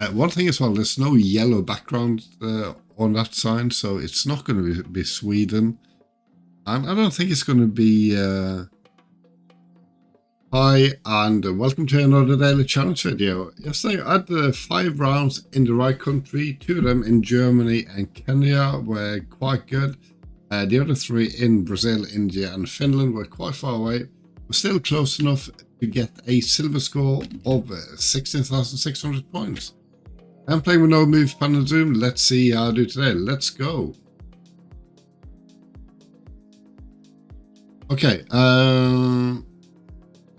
One thing as well, there's no yellow background on that sign, so it's not going to be Sweden. And I don't think it's going to be... Hi, and welcome to another daily challenge video. Yesterday I had 5 rounds in the right country. 2 of them in Germany and Kenya were quite good. The other 3 in Brazil, India and Finland were quite far away. We're still close enough to get a silver score of 16,600 points. I'm playing with no move panel zoom. Let's see how I do today. Let's go. Okay, I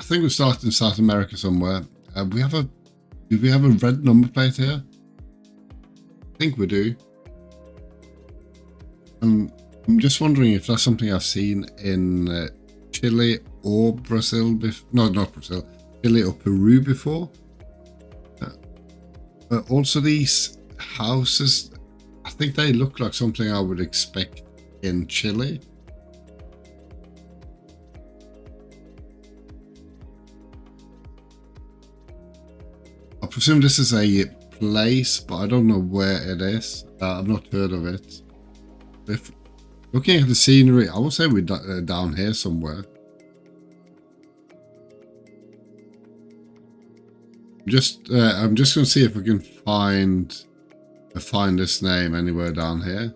think we start in South America somewhere. Do we have a red number plate here? I think we do. I'm just wondering if that's something I've seen in Chile or Brazil before. No, not Brazil. Chile or Peru before. Also, these houses, I think they look like something I would expect in Chile. I presume this is a place, but I don't know where it is. I've not heard of it. If looking at the scenery, I would say we're down here somewhere. I'm just going to see if we can find this name anywhere down here.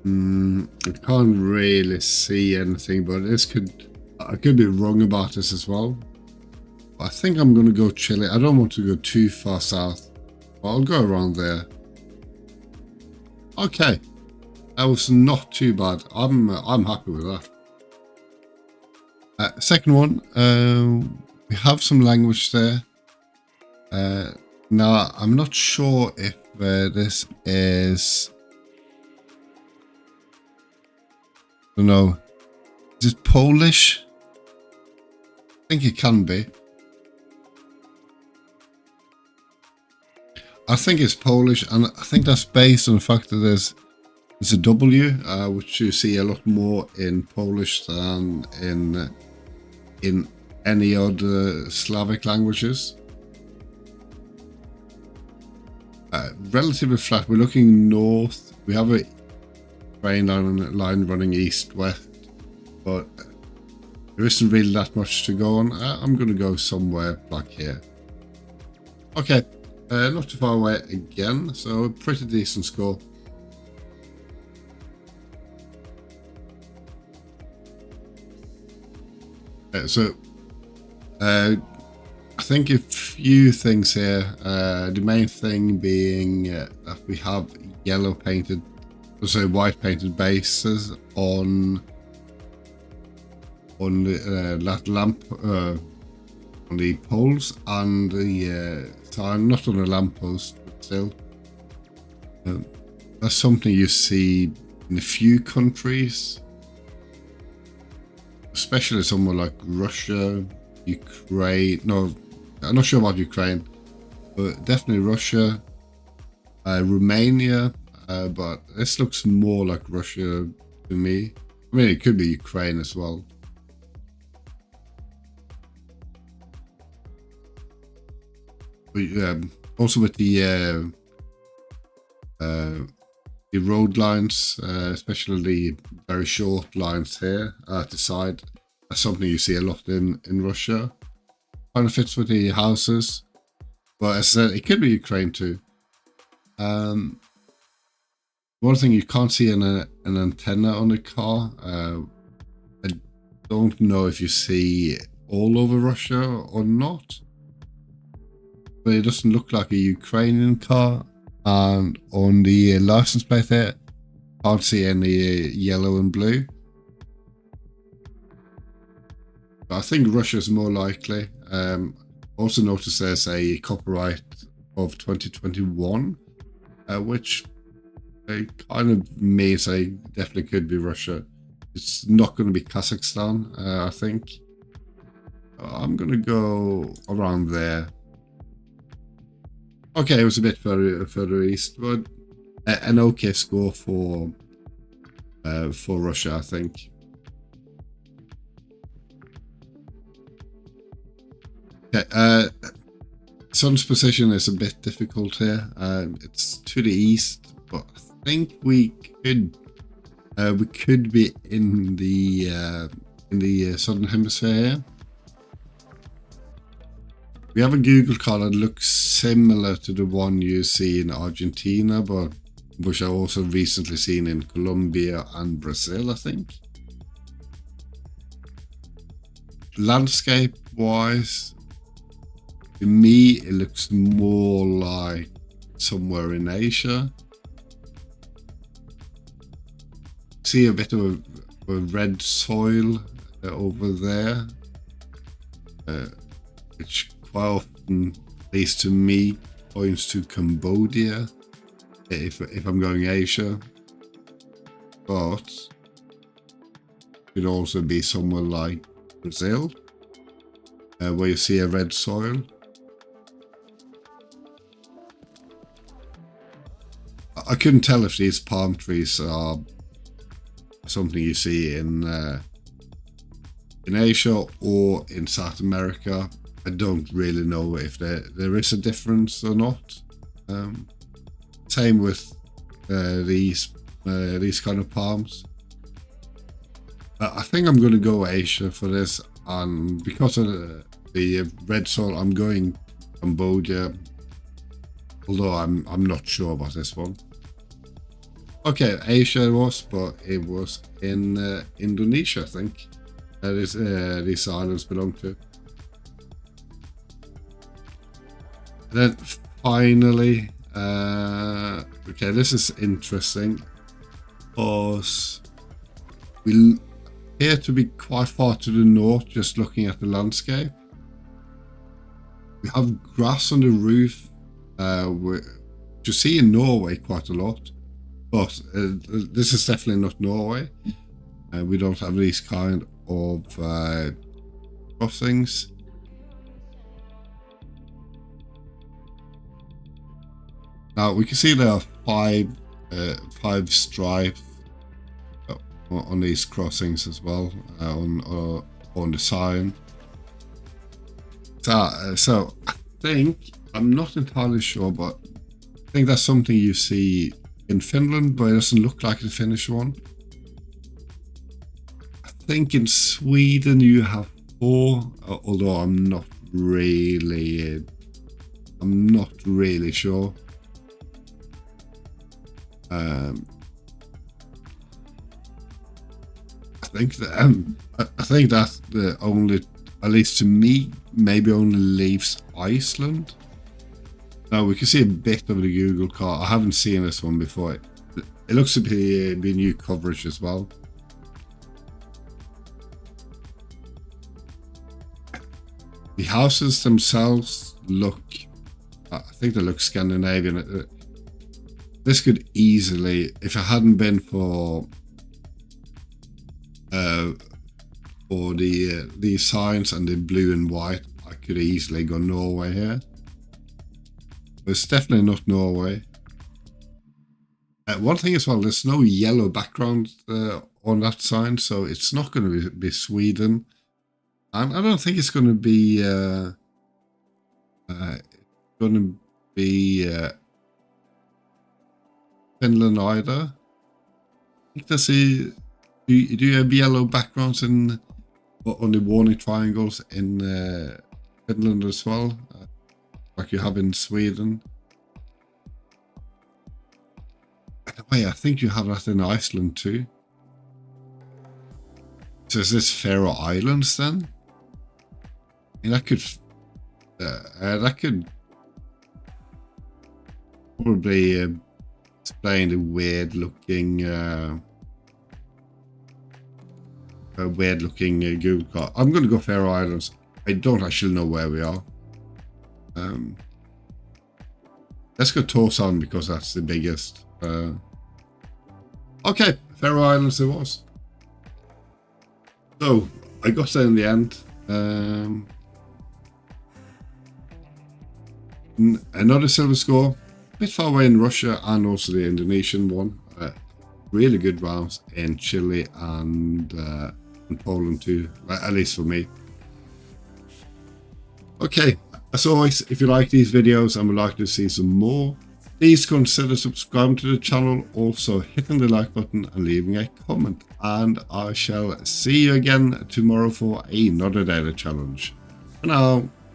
I can't really see anything, but I could be wrong about this as well. I think I'm going to go Chile. I don't want to go too far south, but I'll go around there. Okay, that was not too bad. I'm happy with that. Second one, we have some language there. Now I'm not sure if this is. I don't know. Is it Polish? I think it can be. I think it's Polish, and I think that's based on the fact that there's a W, which you see a lot more in Polish than in any other Slavic languages. Relatively flat. We're looking north. We have a train line running east-west, but there isn't really that much to go on. I'm going to go somewhere like here. Okay, not too far away again, so a pretty decent score. I think a few things here. The main thing being that we have white painted bases on that lamp, on the poles and the sign, not on the lamppost, but still. That's something you see in a few countries, especially somewhere like Russia, Ukraine. No, I'm not sure about Ukraine, but definitely Russia, Romania. But this looks more like Russia to me. I mean, it could be Ukraine as well. But also with the the road lines, especially the very short lines here at the side. That's something you see a lot in Russia. Kind of fits with the houses, but as I said, it could be Ukraine too. One thing you can't see an antenna on the car. I don't know if you see all over Russia or not, but it doesn't look like a Ukrainian car. And on the license plate there, can't see any yellow and blue. But I think Russia is more likely. Also notice there's a copyright of 2021, which kind of means I definitely could be Russia. It's not going to be Kazakhstan, I think. I'm going to go around there. Okay, it was a bit further east, but an okay score for Russia, I think. Okay, sun's position is a bit difficult here. It's to the east, but I think we could be in the southern hemisphere here. We have a Google car that looks similar to the one you see in Argentina, but which I've also recently seen in Colombia and Brazil, I think. Landscape-wise, to me, it looks more like somewhere in Asia. See a bit of a red soil over there, which quite often, at least to me, points to Cambodia if I'm going Asia, but it could also be somewhere like Brazil, where you see a red soil. I couldn't tell if these palm trees are something you see in Asia or in South America. I don't really know if there is a difference or not. Same with these kind of palms. I think I'm going to go Asia for this, and because of the red soil, I'm going Cambodia. Although I'm not sure about this one. Okay, Asia it was, but it was in Indonesia, I think. These islands belong to. Then finally, okay, this is interesting because we appear to be quite far to the north, just looking at the landscape. We have grass on the roof, which you see in Norway quite a lot. But this is definitely not Norway. We don't have these kind of crossings. Now we can see there are five stripes on these crossings as well, on the sign. So I think, I'm not entirely sure, but I think that's something you see in Finland, but it doesn't look like the Finnish one. I think in Sweden you have 4, although I'm not really sure. I think that the only, at least to me, maybe only leaves Iceland. Now we can see a bit of the Google car. I haven't seen this one before. It looks to be new coverage as well. The houses themselves look, I think they look Scandinavian. This could easily, if it hadn't been for the signs and the blue and white, I could easily go Norway here. But it's definitely not Norway. One thing as well, there's no yellow background on that sign, so it's not going to be Sweden. And I don't think it's going to be Finland either. I think there's a... Do you have yellow backgrounds in on the warning triangles in Finland as well, like you have in Sweden? Wait, I think you have that in Iceland too. So is this Faroe Islands then? I mean, that could probably explain the weird looking Google card. I'm going to go Faroe Islands. I don't actually know where we are. Let's go Tórshavn because that's the biggest. Okay, Faroe Islands it was. So I got there in the end. Another silver score, a bit far away in Russia and also the Indonesian one. Really good rounds in Chile and in Poland too, at least for me. Okay, as always, if you like these videos and would like to see some more, please consider subscribing to the channel, also hitting the like button and leaving a comment. And I shall see you again tomorrow for another daily challenge. For now.